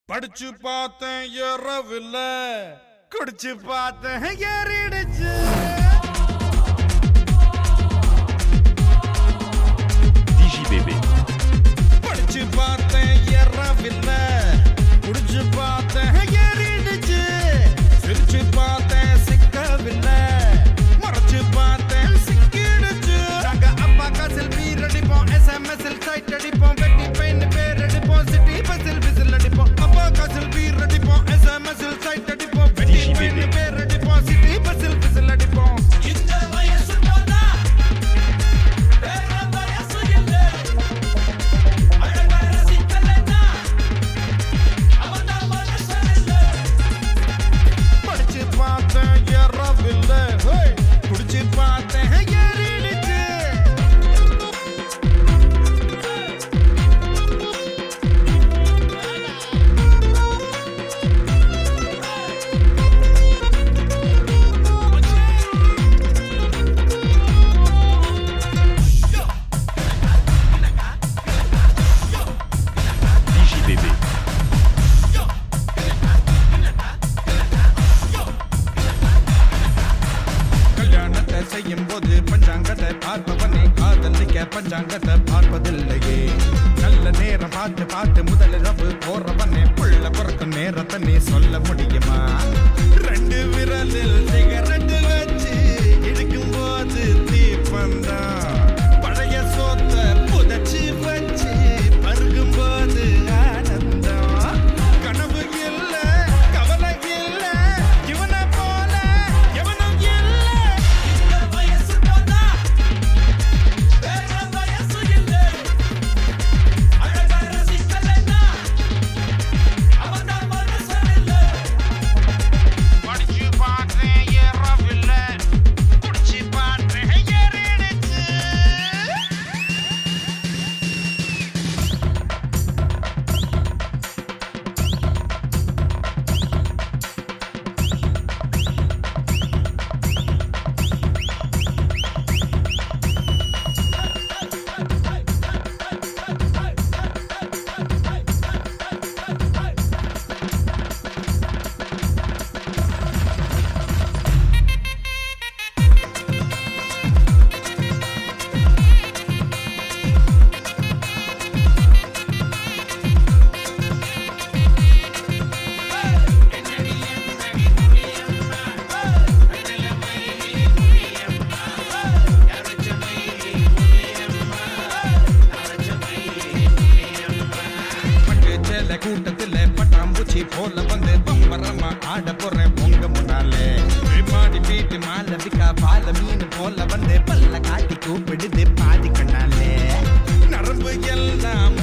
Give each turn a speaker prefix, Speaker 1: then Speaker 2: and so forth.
Speaker 1: படிச்சு பார்த்தேன் ஏறவில்ல, குடிச்சு பார்த்தேன் ஏறிடுச்சு.
Speaker 2: DJBB.
Speaker 1: படிச்சு பார்த்தேன் ஏறவில்ல, குடிச்சு பார்த்தேன் ஏறிடுச்சு. சிரிச்சு பார்த்தேன் சிக்கவில்லை, மறைச்சு பார்த்தேன் சிக்கிடுச்சு. நாங்க அப்பா காசில் பீர் அடிப்போம், SMS-இல் சைட் அடிப்போம், வெட்டி பெயின் பேர் அடிப்போம், சிட்டி பஸ்ஸில் விசில் அடிப்போம். அப்பா காசில் பீர் அடிப்போம், SMS-இல் சைட் அடிப்போம், வெட்டி பெயின் பேர் அடிப்போம், சிட்டி பஸ்ஸில் விசில் அடிப்போம்.
Speaker 3: இந்த வயசு போனா வேற வயசு இல்லை. அழகா ரசிக்கலைன்னா அவன்தான் மனுஷன் இல்லை.
Speaker 1: படிச்சு பார்த்தேன் ஏறவில்லை, குடிச்சு பார்த்தேன் ஏறிடுச்சு.
Speaker 2: DJBB.
Speaker 1: கல்யாணத்தை செய்யும் போது பஞ்சாங்கத்தை பார்ப்பவனே காதலிக்க பஞ்சாங்கத்தை பார்ப்பதில்லையே. நல்ல நேரம் பார்த்து பார்த்து முதலிரவு போறவனே புள்ள பிறக்கும் நேரத்தை நீ சொல்ல முடியுமா? ரெண்டு விரலில் சிகரெட்டு வச்சு இழுக்கும் போது தீப்பந்தான், பழைய சோத்த புதைச்சு வச்சு பருகும் போது ஆனந்தம். கனவு இல்ல கவலை இல்ல, இவனை போல எவனும் இல்ல.
Speaker 3: இந்த வயசு போனா வேற வயசு இல்லை. அழகா ரசிக்கலைன்னா அவன்தான் மனுஷன் இல்லை.
Speaker 1: படிச்சு பார்த்தேன் ஏறவில்லை, குடிச்சு பார்த்தேன் ஏறிடுச்சு. பட்டு சேலை கூட்டத்துல பட்டாம்பூச்சி போல வந்து பம்பரமா ஆட போறேன் பொங்க முன்னாலே. மாடி வீட்டு மாலவிக்கா பால மீன் போல வந்து பல்ல காட்டி கூப்பிடுது பாதி கண்ணாலே. நரம்பு எல்லாம்